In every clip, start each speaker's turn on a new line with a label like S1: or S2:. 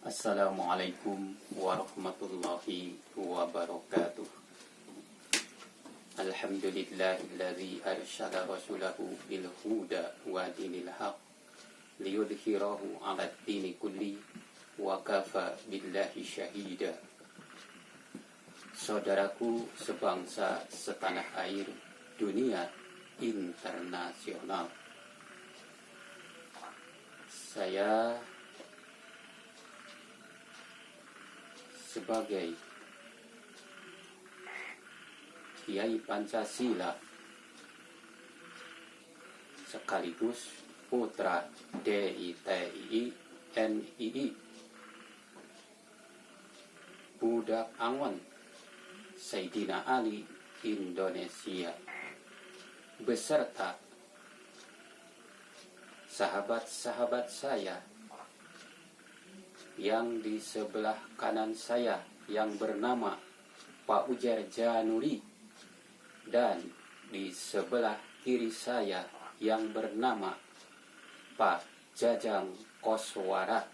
S1: Assalamualaikum warahmatullahi wabarakatuh. Alhamdulillahilladzi arsala rasulahu bil huda wa dinil haq liyudhhirahu 'alad dini kulli wa kafa billahi syahida. Saudaraku sebangsa setanah air, dunia internasional. Saya sebagai Kiai Pancasila sekaligus putra DITI NII, budak Angon Sayyidina Ali Indonesia, beserta sahabat-sahabat saya yang di sebelah kanan saya yang bernama Pak Ujar Januri, dan di sebelah kiri saya yang bernama Pak Jajang Koswara.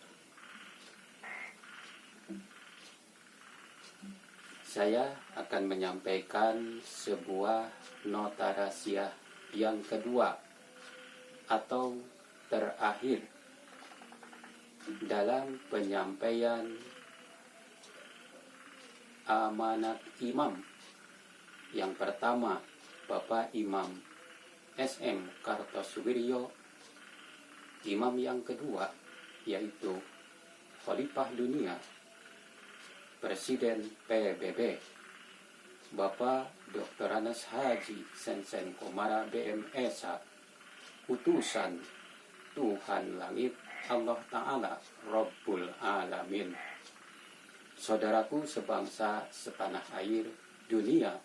S1: Saya akan menyampaikan sebuah nota rahasia yang kedua atau terakhir dalam penyampaian amanat imam. Yang pertama, Bapak Imam SM Kartosuwiryo. Imam yang kedua yaitu Khalifah Dunia, Presiden PBB, Bapak Dr. Anas Haji Sensen Komara BMSA, utusan Tuhan Langit Allah Ta'ala Rabbul Alamin. Saudaraku sebangsa setanah air, dunia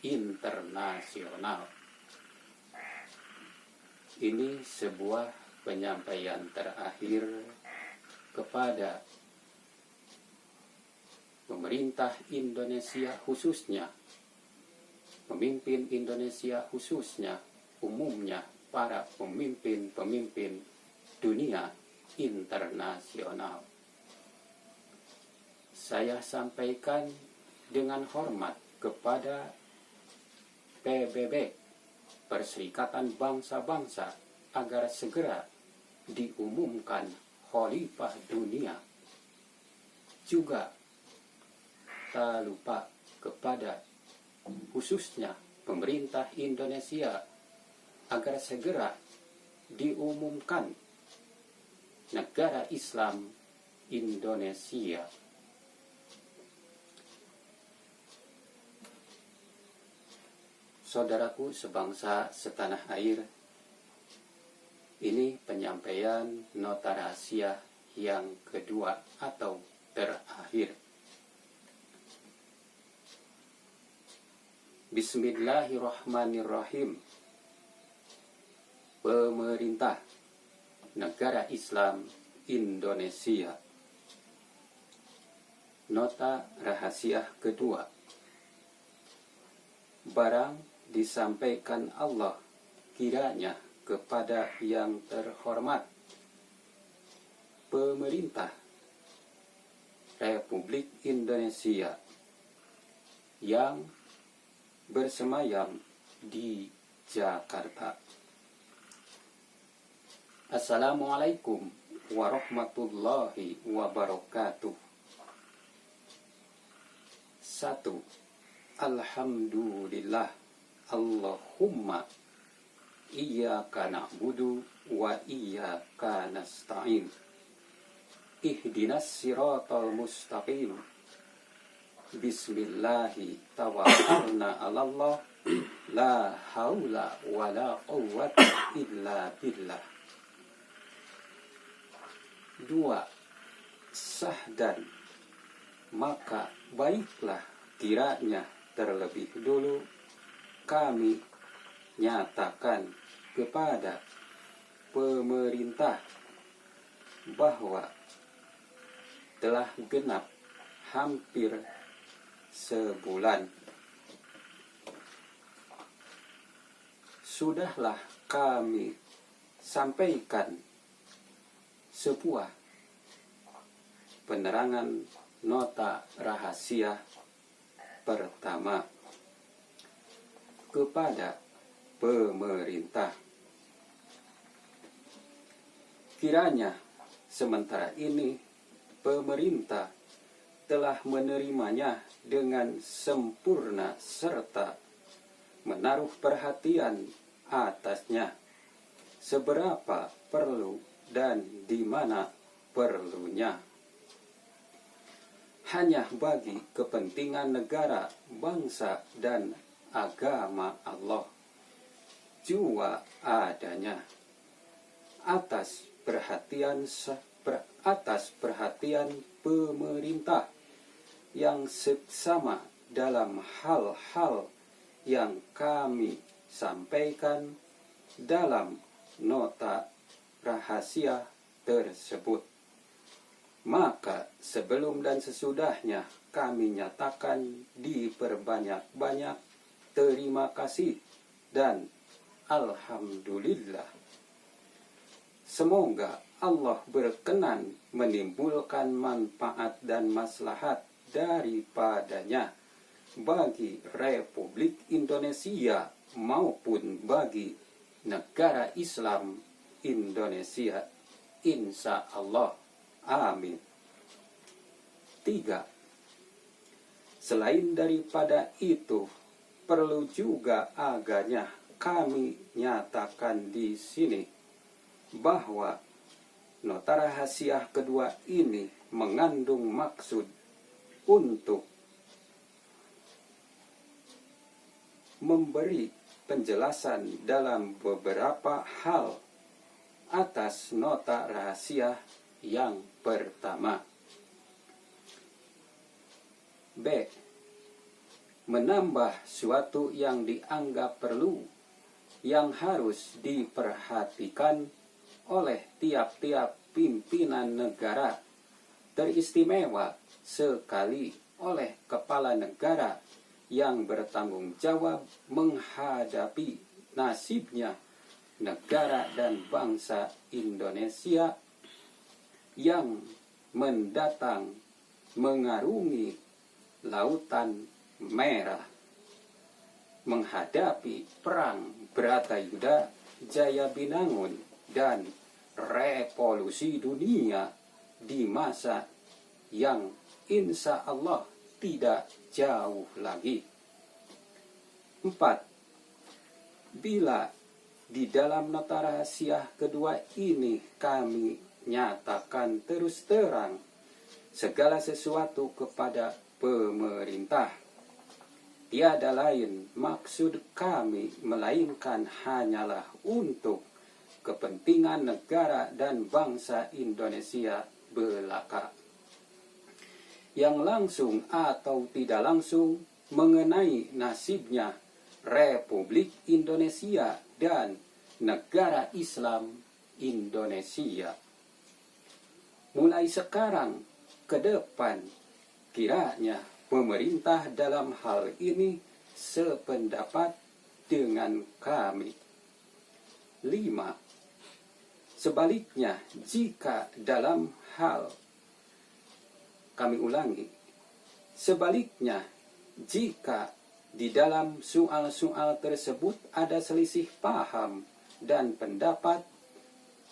S1: internasional. Ini sebuah penyampaian terakhir kepada pemerintah Indonesia khususnya, pemimpin Indonesia khususnya, umumnya para pemimpin-pemimpin dunia internasional. Saya sampaikan dengan hormat kepada PBB, Perserikatan Bangsa-Bangsa, agar segera diumumkan Khalifah Dunia. Juga tak lupa kepada khususnya pemerintah Indonesia agar segera diumumkan negara Islam Indonesia. Saudaraku sebangsa setanah air, ini penyampaian nota rahasia yang kedua atau terakhir. Bismillahirrahmanirrahim. Pemerintah Negara Islam Indonesia. Nota rahasia kedua. Barang disampaikan Allah kiranya kepada yang terhormat pemerintah Republik Indonesia yang bersemayam di Jakarta. Assalamualaikum warahmatullahi wabarakatuh. 1. Alhamdulillah, Allahumma iyyaka na'budu wa iyyaka nasta'in. Ihdinas siratal mustaqim. Bismillahi tawakkalna 'alallah, la haula wala quwwata illa billah. 2. Sahdan, maka baiklah kiranya terlebih dulu kami nyatakan kepada pemerintah bahwa telah genap hampir sebulan sudahlah kami sampaikan sebuah penerangan nota rahasia pertama kepada pemerintah. Kiranya sementara ini pemerintah telah menerimanya dengan sempurna serta menaruh perhatian atasnya seberapa perlu dan di mana perlunya. Hanya bagi kepentingan negara, bangsa, dan agama Allah jua adanya. Atas perhatian pemerintah yang seksama dalam hal-hal yang kami sampaikan dalam nota rahasia tersebut. Maka sebelum dan sesudahnya kami nyatakan diperbanyak-banyak terima kasih dan alhamdulillah. Semoga Allah berkenan menimbulkan manfaat dan maslahat daripadanya bagi Republik Indonesia maupun bagi negara Islam Indonesia, insya Allah. Amin. 3. Selain daripada itu, perlu juga agaknya kami nyatakan di sini bahwa nota rahasia kedua ini mengandung maksud untuk memberi penjelasan dalam beberapa hal atas nota rahasia yang pertama. B. Menambah suatu yang dianggap perlu yang harus diperhatikan oleh tiap-tiap pimpinan negara, teristimewa sekali oleh kepala negara yang bertanggung jawab menghadapi nasibnya negara dan bangsa Indonesia yang mendatang mengarungi lautan merah, menghadapi perang Bratayuda Jaya Binangun dan revolusi dunia di masa yang insya Allah tidak jauh lagi. 4. Bila di dalam nota rahasia kedua ini kami nyatakan terus terang segala sesuatu kepada pemerintah, tiada lain maksud kami melainkan hanyalah untuk kepentingan negara dan bangsa Indonesia belaka, yang langsung atau tidak langsung mengenai nasibnya Republik Indonesia dan negara Islam Indonesia. Mulai sekarang ke depan, kiranya pemerintah dalam hal ini sependapat dengan kami. 5. Sebaliknya, jika dalam hal, kami ulangi, sebaliknya, jika di dalam soal-soal tersebut ada selisih paham dan pendapat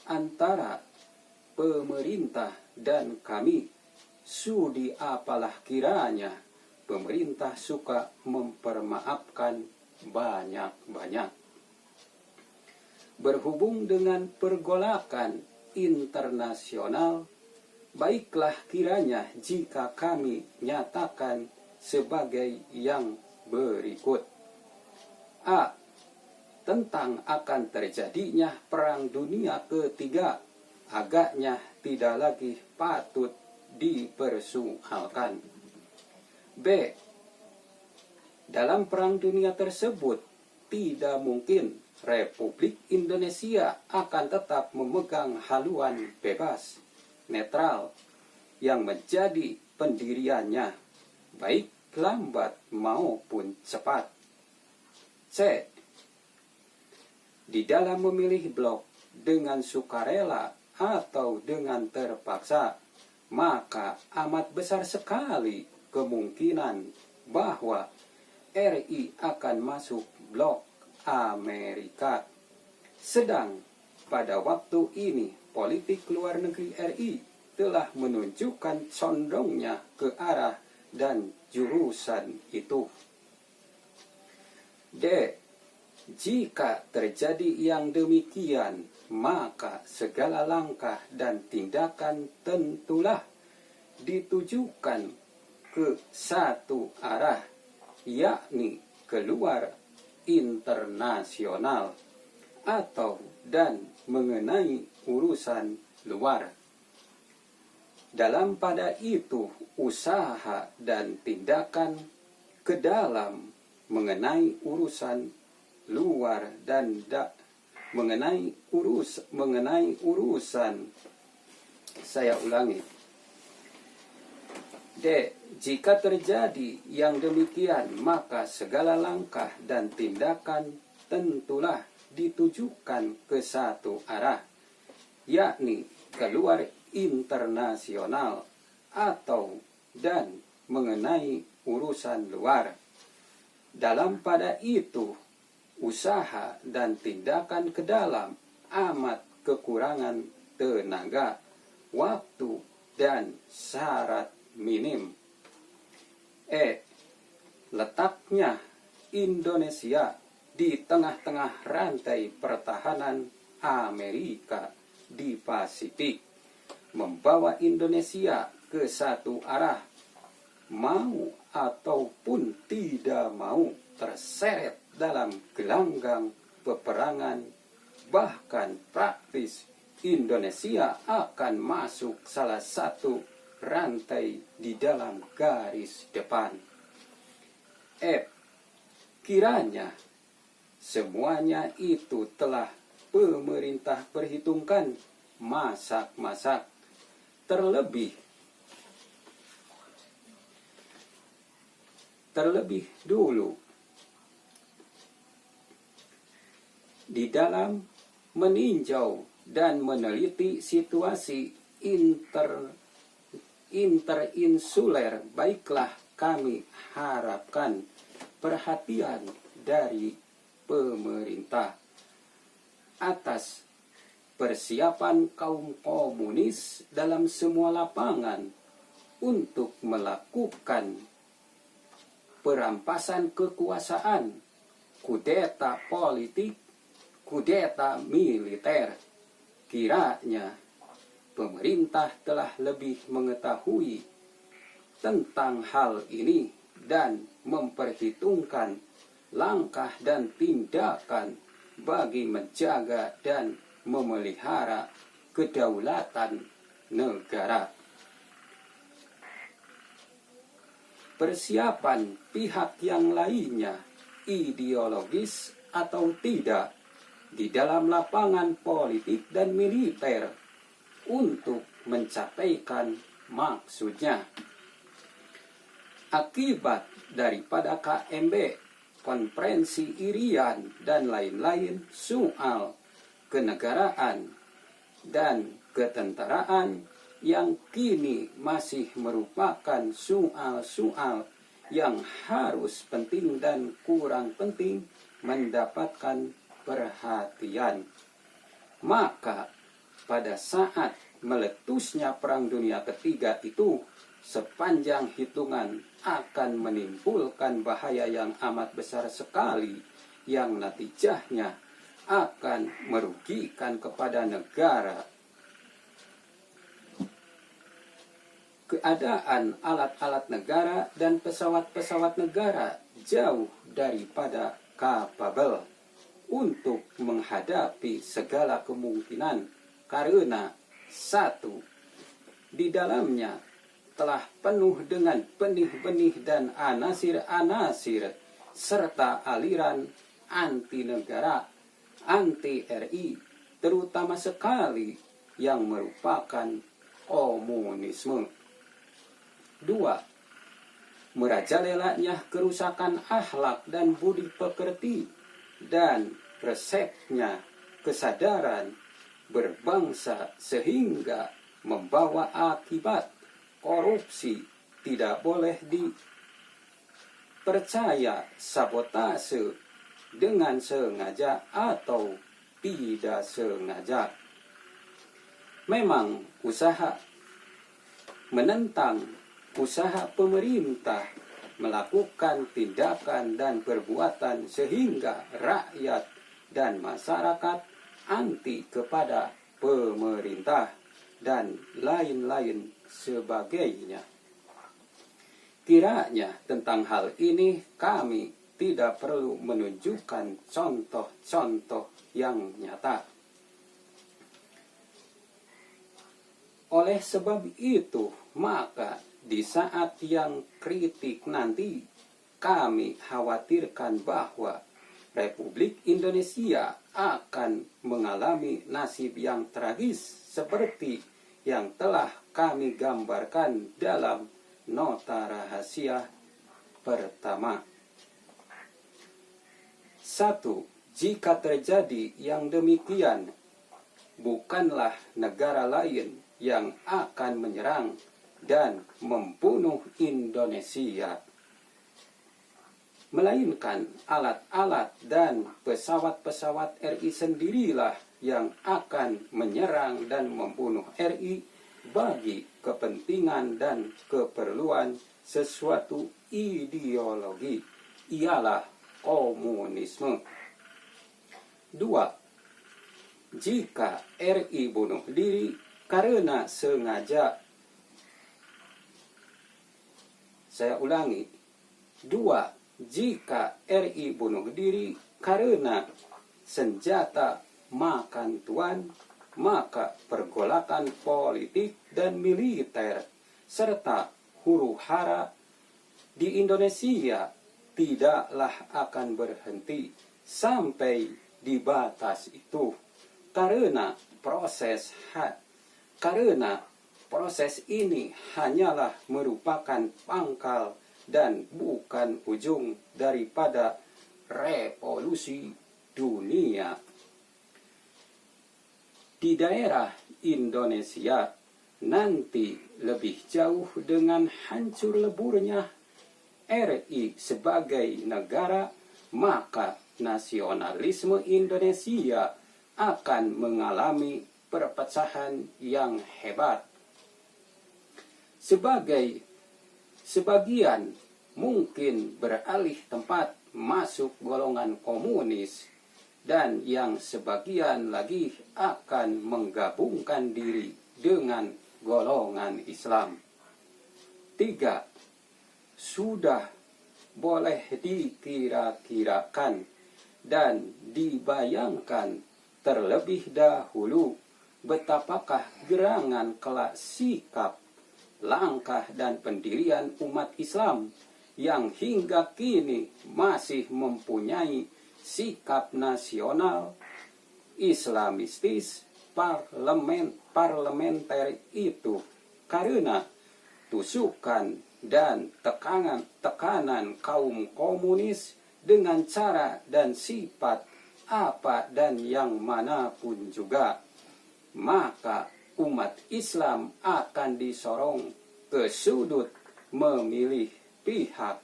S1: antara pemerintah dan kami, sudi apalah kiranya pemerintah suka mempermaafkan banyak-banyak. Berhubung dengan pergolakan internasional, baiklah kiranya jika kami nyatakan sebagai yang berikut. A. Tentang akan terjadinya perang dunia ketiga, agaknya tidak lagi patut dipersoalkan. B. Dalam perang dunia tersebut, tidak mungkin Republik Indonesia akan tetap memegang haluan bebas, netral, yang menjadi pendiriannya, baik lambat maupun cepat. C. Di dalam memilih blok dengan sukarela atau dengan terpaksa, maka amat besar sekali kemungkinan bahwa RI akan masuk blok Amerika. Sedang pada waktu ini politik luar negeri RI telah menunjukkan condongnya ke arah dan jurusan itu. D. Jika terjadi yang demikian, maka segala langkah dan tindakan tentulah ditujukan ke satu arah, yakni keluar internasional atau dan mengenai urusan luar. Dalam pada itu, usaha dan tindakan ke dalam mengenai urusan luar dan mengenai urusan. Saya ulangi. D. Jika terjadi yang demikian, maka segala langkah dan tindakan tentulah ditujukan ke satu arah, yakni keluar internasional atau dan mengenai urusan luar. Dalam pada itu, usaha dan tindakan ke dalam amat kekurangan tenaga, waktu, dan syarat minim. E. Letaknya Indonesia di tengah-tengah rantai pertahanan Amerika di Pasifik, membawa Indonesia ke satu arah, mau ataupun tidak mau terseret dalam gelanggang peperangan. Bahkan praktis Indonesia akan masuk salah satu rantai di dalam garis depan. F. Kiranya semuanya itu telah pemerintah perhitungkan masak-masak, terlebih dulu di dalam meninjau dan meneliti situasi interinsuler. Baiklah, kami harapkan perhatian dari pemerintah atas persiapan kaum komunis dalam semua lapangan untuk melakukan perampasan kekuasaan, kudeta politik, kudeta militer. Kiranya pemerintah telah lebih mengetahui tentang hal ini dan memperhitungkan langkah dan tindakan bagi menjaga dan memelihara kedaulatan negara. Persiapan pihak yang lainnya, ideologis atau tidak, di dalam lapangan politik dan militer untuk mencapaikan maksudnya. Akibat daripada KMB, konferensi Irian, dan lain-lain, soal kenegaraan dan ketentaraan yang kini masih merupakan soal-soal yang harus penting dan kurang penting mendapatkan perhatian. Maka pada saat meletusnya Perang Dunia Ketiga itu, sepanjang hitungan akan menimbulkan bahaya yang amat besar sekali, yang natijahnya akan merugikan kepada negara. Keadaan alat-alat negara dan pesawat-pesawat negara jauh daripada kapabel untuk menghadapi segala kemungkinan, karena satu, di dalamnya telah penuh dengan benih-benih dan anasir-anasir serta aliran anti negara, anti RI, terutama sekali yang merupakan komunisme. 2. Merajalelanya kerusakan akhlak dan budi pekerti dan resepnya kesadaran berbangsa sehingga membawa akibat
S2: korupsi tidak boleh dipercaya, sabotase dengan sengaja atau tidak sengaja. Memang usaha menentang usaha pemerintah melakukan tindakan dan perbuatan sehingga rakyat dan masyarakat anti kepada pemerintah dan lain-lain sebagainya. Kiranya tentang hal ini kami tidak perlu menunjukkan contoh-contoh yang nyata. Oleh sebab itu, maka di saat yang kritik nanti, kami khawatirkan bahwa Republik Indonesia akan mengalami nasib yang tragis seperti yang telah kami gambarkan dalam nota rahasia pertama. 1. Jika terjadi yang demikian, bukanlah negara lain yang akan menyerang dan membunuh Indonesia, melainkan alat-alat dan pesawat-pesawat RI sendirilah yang akan menyerang dan membunuh RI bagi kepentingan dan keperluan sesuatu ideologi, ialah komunisme. 2. Jika RI bunuh diri karena sengaja, saya ulangi, 2. Jika RI bunuh diri karena senjata makan tuan, maka pergolakan politik dan militer serta huru-hara di Indonesia tidaklah akan berhenti sampai di batas itu, karena proses ini hanyalah merupakan pangkal dan bukan ujung daripada revolusi dunia. Di daerah Indonesia nanti lebih jauh dengan hancur leburnya RI sebagai negara, maka nasionalisme Indonesia akan mengalami perpecahan yang hebat. Sebagian mungkin beralih tempat masuk golongan komunis, dan yang sebagian lagi akan menggabungkan diri dengan golongan Islam. 3. Sudah boleh dikira-kirakan dan dibayangkan terlebih dahulu betapakah gerangan kelak sikap, langkah dan pendirian umat Islam yang hingga kini masih mempunyai sikap nasional, islamistis, parlementer itu karena tusukan dan tekanan kaum komunis dengan cara dan sifat apa dan yang manapun juga, maka umat Islam akan disorong ke sudut memilih pihak,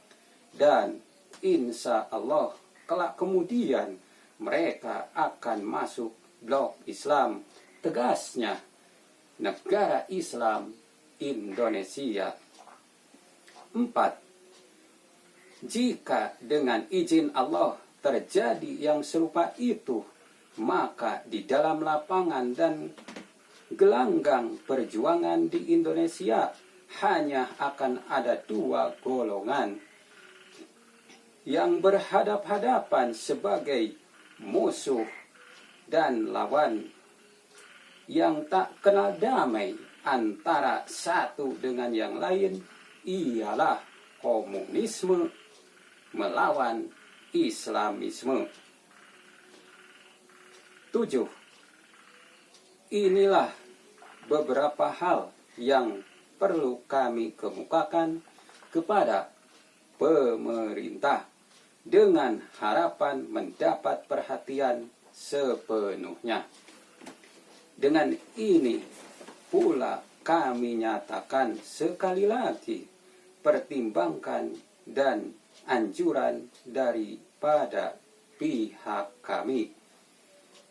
S2: dan insya Allah kelak kemudian mereka akan masuk blok Islam, tegasnya negara Islam Indonesia. 4. Jika dengan izin Allah terjadi yang serupa itu, maka di dalam lapangan dan gelanggang perjuangan di Indonesia hanya akan ada dua golongan yang berhadap-hadapan sebagai musuh dan lawan yang tak kenal damai antara satu dengan yang lain, ialah komunisme melawan Islamisme. 7. Inilah beberapa hal yang perlu kami kemukakan kepada pemerintah dengan harapan mendapat perhatian sepenuhnya. Dengan ini pula kami nyatakan sekali lagi, pertimbangkan dan anjuran daripada pihak kami,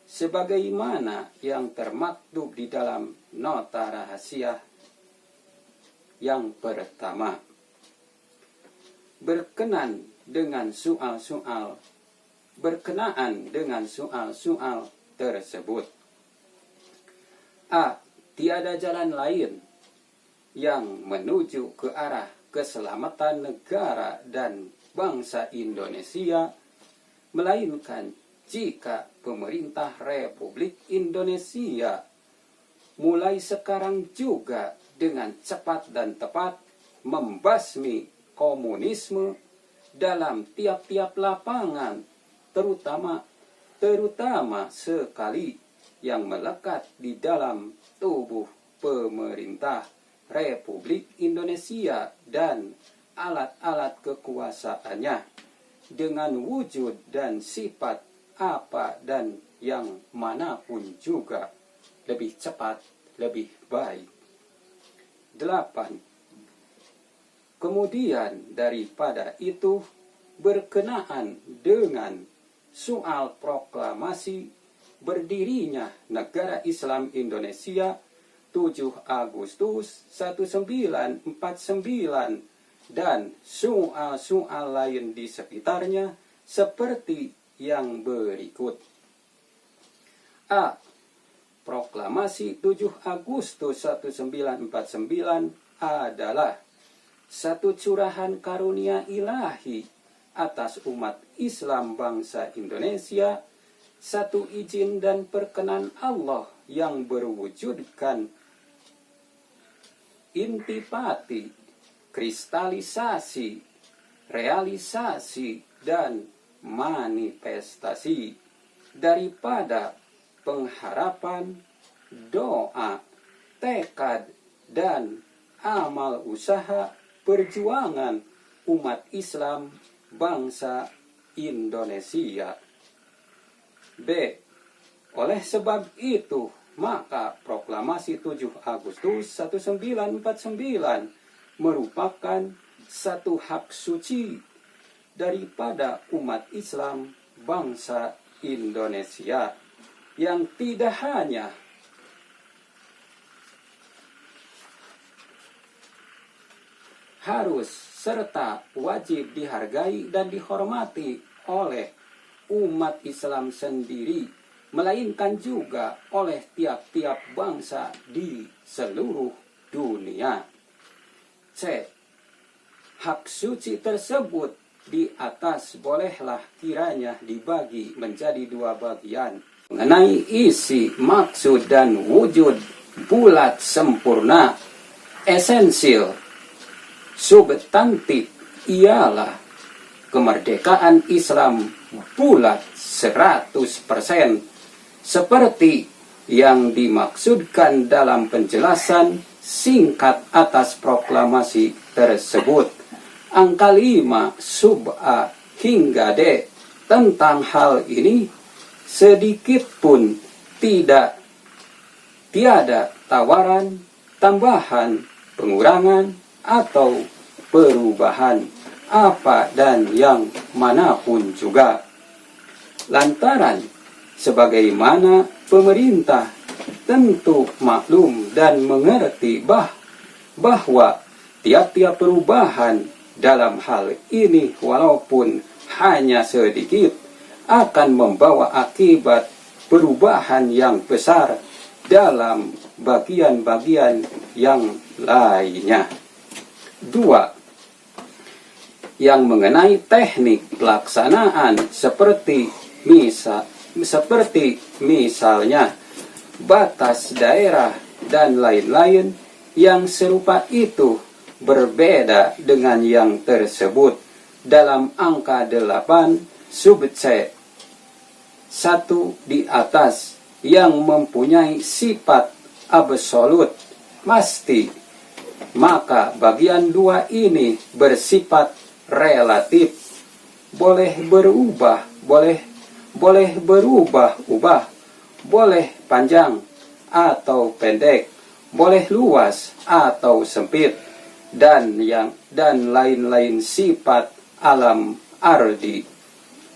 S2: sebagaimana yang termaktub di dalam nota rahasia yang pertama. Berkenaan dengan soal-soal tersebut. A. Tiada jalan lain yang menuju ke arah keselamatan negara dan bangsa Indonesia, melainkan jika pemerintah Republik Indonesia mulai sekarang juga dengan cepat dan tepat membasmi komunisme dalam tiap-tiap lapangan, terutama sekali yang melekat di dalam tubuh pemerintah Republik Indonesia dan alat-alat kekuasaannya, dengan wujud dan sifat apa dan yang manapun juga, lebih cepat, lebih baik. 8. Kemudian daripada itu, berkenaan dengan soal proklamasi berdirinya Negara Islam Indonesia 7 Agustus 1949 dan soal-soal lain di sekitarnya seperti yang berikut. A. Proklamasi 7 Agustus 1949 adalah satu curahan karunia ilahi atas umat Islam bangsa Indonesia, satu izin dan perkenan Allah yang berwujudkan intipati, kristalisasi, realisasi, dan manifestasi daripada pengharapan, doa, tekad, dan amal usaha perjuangan umat Islam bangsa Indonesia. B. Oleh sebab itu, maka proklamasi 7 Agustus 1949 merupakan satu hak suci daripada umat Islam bangsa Indonesia yang tidak hanya harus serta wajib dihargai dan dihormati oleh umat Islam sendiri, melainkan juga oleh tiap-tiap bangsa di seluruh dunia. C. Hak suci tersebut di atas bolehlah kiranya dibagi menjadi 2 bagian. Mengenai isi, maksud, dan wujud bulat sempurna, esensial, substantif ialah kemerdekaan Islam bulat 100%, seperti yang dimaksudkan dalam penjelasan singkat atas proklamasi tersebut. Angka 5 sub A hingga D tentang hal ini sedikit pun tiada tawaran, tambahan, pengurangan, atau perubahan apa dan yang manapun juga. Lantaran sebagaimana pemerintah tentu maklum dan mengerti bahwa tiap-tiap perubahan dalam hal ini walaupun hanya sedikit akan membawa akibat perubahan yang besar dalam bagian-bagian yang lainnya. 2. Yang mengenai teknik pelaksanaan seperti misalnya batas daerah dan lain-lain yang serupa itu berbeda dengan yang tersebut dalam angka 8 sub C 1 di atas yang mempunyai sifat absolut pasti, maka bagian 2 ini bersifat relatif, boleh berubah-ubah, boleh panjang atau pendek, boleh luas atau sempit, dan lain-lain sifat alam ardi.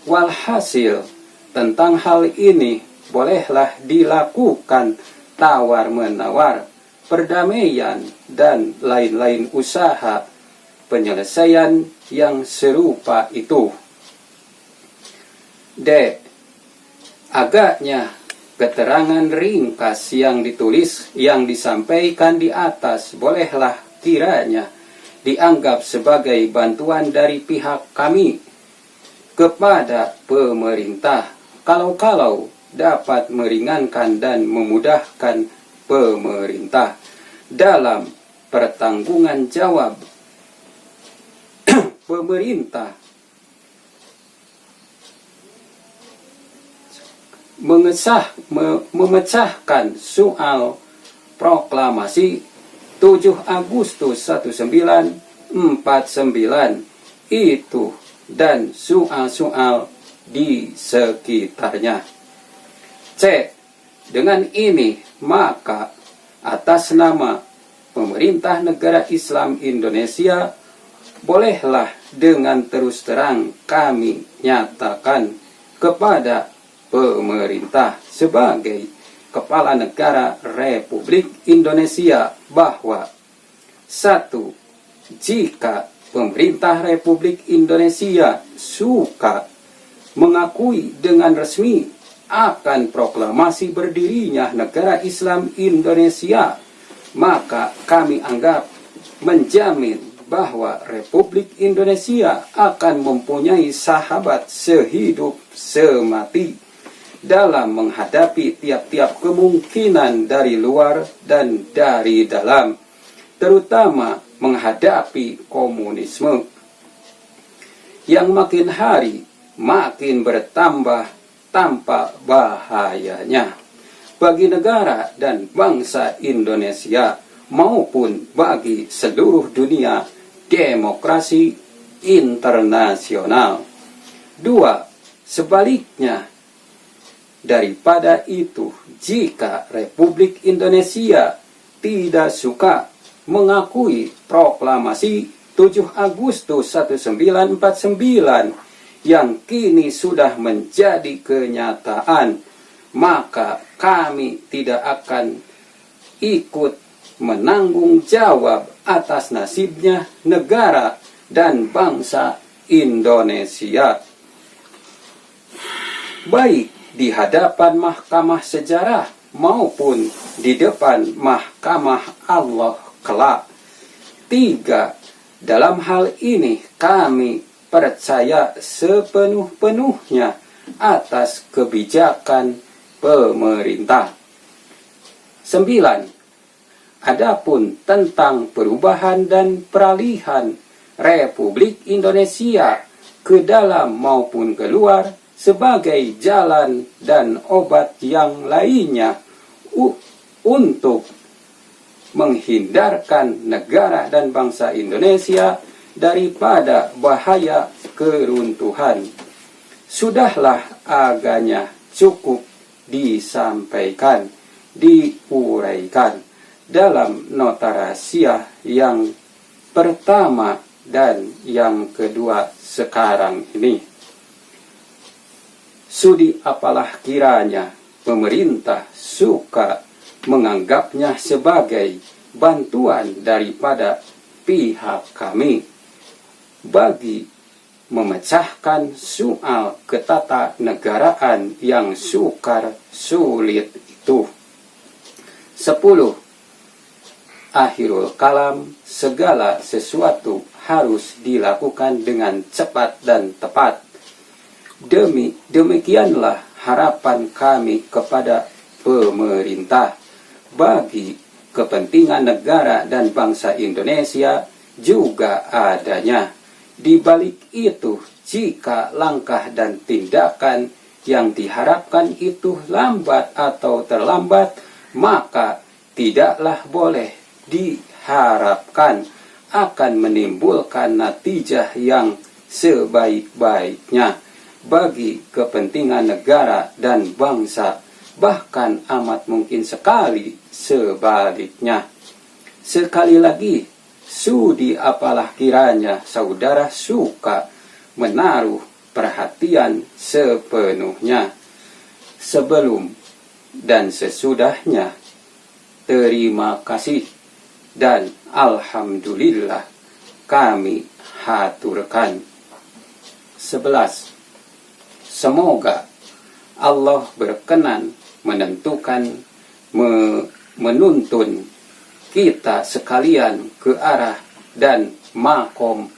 S2: Walhasil, tentang hal ini bolehlah dilakukan tawar-menawar, perdamaian, dan lain-lain usaha penyelesaian yang serupa itu. D. Agaknya keterangan ringkas yang ditulis yang disampaikan di atas bolehlah kiranya dianggap sebagai bantuan dari pihak kami kepada pemerintah, kalau dapat meringankan dan memudahkan pemerintah dalam pertanggungan jawab pemerintah memecahkan soal proklamasi 7 Agustus 1949 itu dan soal-soal di sekitarnya. C. Dengan ini maka atas nama pemerintah negara Islam Indonesia bolehlah dengan terus terang kami nyatakan kepada pemerintah sebagai Kepala Negara Republik Indonesia bahwa 1. Jika pemerintah Republik Indonesia suka mengakui dengan resmi akan proklamasi berdirinya negara Islam Indonesia, maka kami anggap menjamin bahwa Republik Indonesia akan mempunyai sahabat sehidup semati dalam menghadapi tiap-tiap kemungkinan dari luar dan dari dalam, terutama menghadapi komunisme yang makin hari makin bertambah tanpa bahayanya bagi negara dan bangsa Indonesia maupun bagi seluruh dunia demokrasi internasional. 2. Sebaliknya daripada itu, jika Republik Indonesia tidak suka mengakui proklamasi 7 Agustus 1949 yang kini sudah menjadi kenyataan, maka kami tidak akan ikut menanggung jawab atas nasibnya negara dan bangsa Indonesia, baik di hadapan mahkamah sejarah maupun di depan mahkamah Allah kelak. 3. Dalam hal ini kami percaya sepenuh-penuhnya atas kebijakan pemerintah. 9. Adapun tentang perubahan dan peralihan Republik Indonesia ke dalam maupun keluar sebagai jalan dan obat yang lainnya untuk menghindarkan negara dan bangsa Indonesia daripada bahaya keruntuhan, sudahlah agaknya cukup disampaikan, diuraikan dalam nota rahasia yang pertama dan yang kedua sekarang ini. Sudi apalah kiranya pemerintah suka menganggapnya sebagai bantuan daripada pihak kami bagi memecahkan soal ketatanegaraan yang sukar sulit itu. 10. Akhirul kalam, segala sesuatu harus dilakukan dengan cepat dan tepat. Demikianlah harapan kami kepada pemerintah bagi kepentingan negara dan bangsa Indonesia juga adanya. Di balik itu, jika langkah dan tindakan yang diharapkan itu lambat atau terlambat, maka tidaklah boleh diharapkan akan menimbulkan natijah yang sebaik-baiknya bagi kepentingan negara dan bangsa bahkan amat mungkin sekali sebaliknya. Sekali lagi, sudi apalah kiranya saudara suka menaruh perhatian sepenuhnya sebelum dan sesudahnya. Terima kasih dan alhamdulillah kami haturkan. 11. Semoga Allah berkenan menuntun kita sekalian ke arah dan makom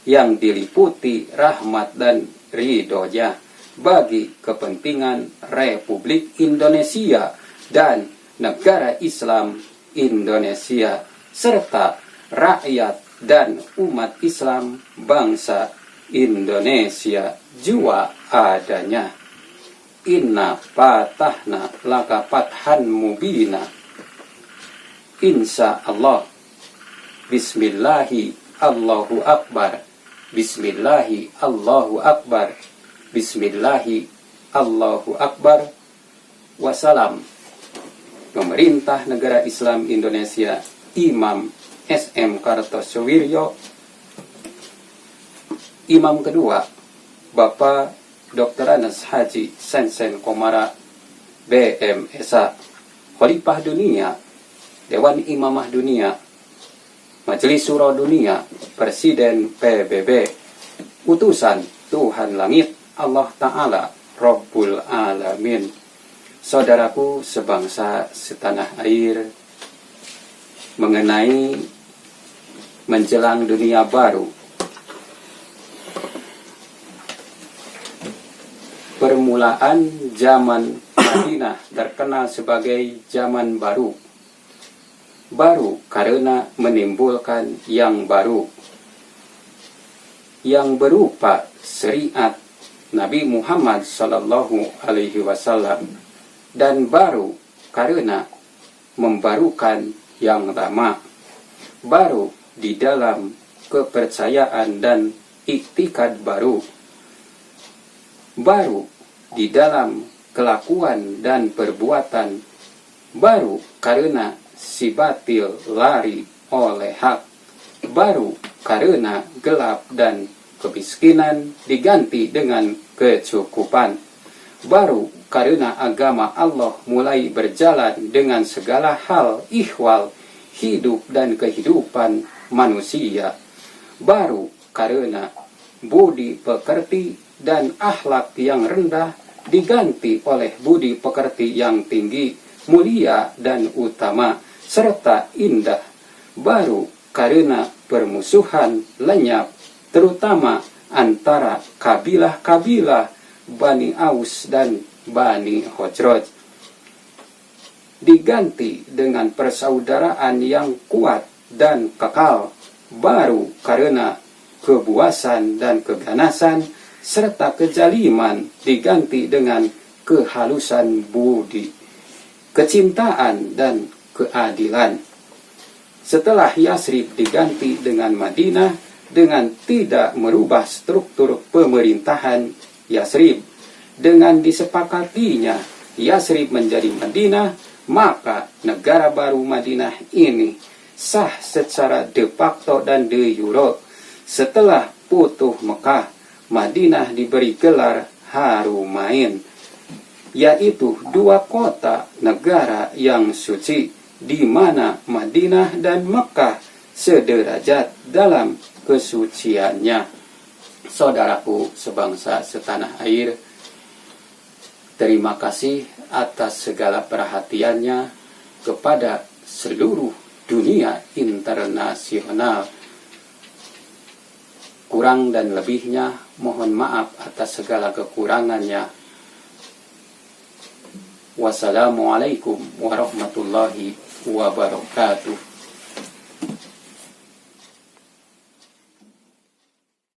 S2: yang diliputi rahmat dan ridhonya bagi kepentingan Republik Indonesia dan negara Islam Indonesia serta rakyat dan umat Islam bangsa Indonesia jua adanya. Inna fatahna laka fathan mubina. Insya Allah. Bismillahi Allahu Akbar. Bismillahi Allahu Akbar. Bismillahi Allahu Akbar. Wassalam. Pemerintah Negara Islam Indonesia, Imam SM Kartosoewiryo. Imam kedua, Bapak Dr. Anas Haji Sensen Komara BMSA, Khalifah Dunia, Dewan Imamah Dunia, Majelis Syuro Dunia, Presiden PBB, utusan Tuhan Langit, Allah Ta'ala, Rabbul Alamin. Saudaraku sebangsa setanah air, mengenai menjelang dunia baru, permulaan zaman Madinah terkenal sebagai zaman baru. Baru karena menimbulkan yang baru, yang berupa syariat Nabi Muhammad SAW, dan baru karena membarukan yang lama. Baru di dalam kepercayaan dan iktikad baru. Baru di dalam kelakuan dan perbuatan. Baru karena si batil lari oleh hak. Baru karena gelap dan kemiskinan diganti dengan kecukupan. Baru karena agama Allah mulai berjalan dengan segala hal ihwal hidup dan kehidupan manusia. Baru karena budi pekerti dan akhlak yang rendah diganti oleh budi pekerti yang tinggi, mulia dan utama, serta indah. Baru karena permusuhan lenyap, terutama antara kabilah-kabilah Bani Aus dan Bani Khosraj, diganti dengan persaudaraan yang kuat dan kekal. Baru karena kebuasan dan keganasan serta kejaliman diganti dengan kehalusan budi, kecintaan dan keadilan. Setelah Yasrib diganti dengan Madinah dengan tidak merubah struktur pemerintahan Yasrib, dengan disepakatinya Yasrib menjadi Madinah, maka negara baru Madinah ini sah secara de facto dan de jure. Setelah putuh Mekah, Madinah diberi gelar Harumain, yaitu dua kota negara yang suci, di mana Madinah dan Mekah sederajat dalam kesuciannya. Saudaraku sebangsa setanah air, terima kasih atas segala perhatiannya kepada seluruh dunia internasional. Kurang dan lebihnya mohon maaf atas segala kekurangannya. Wassalamualaikum warahmatullahi wabarakatuh.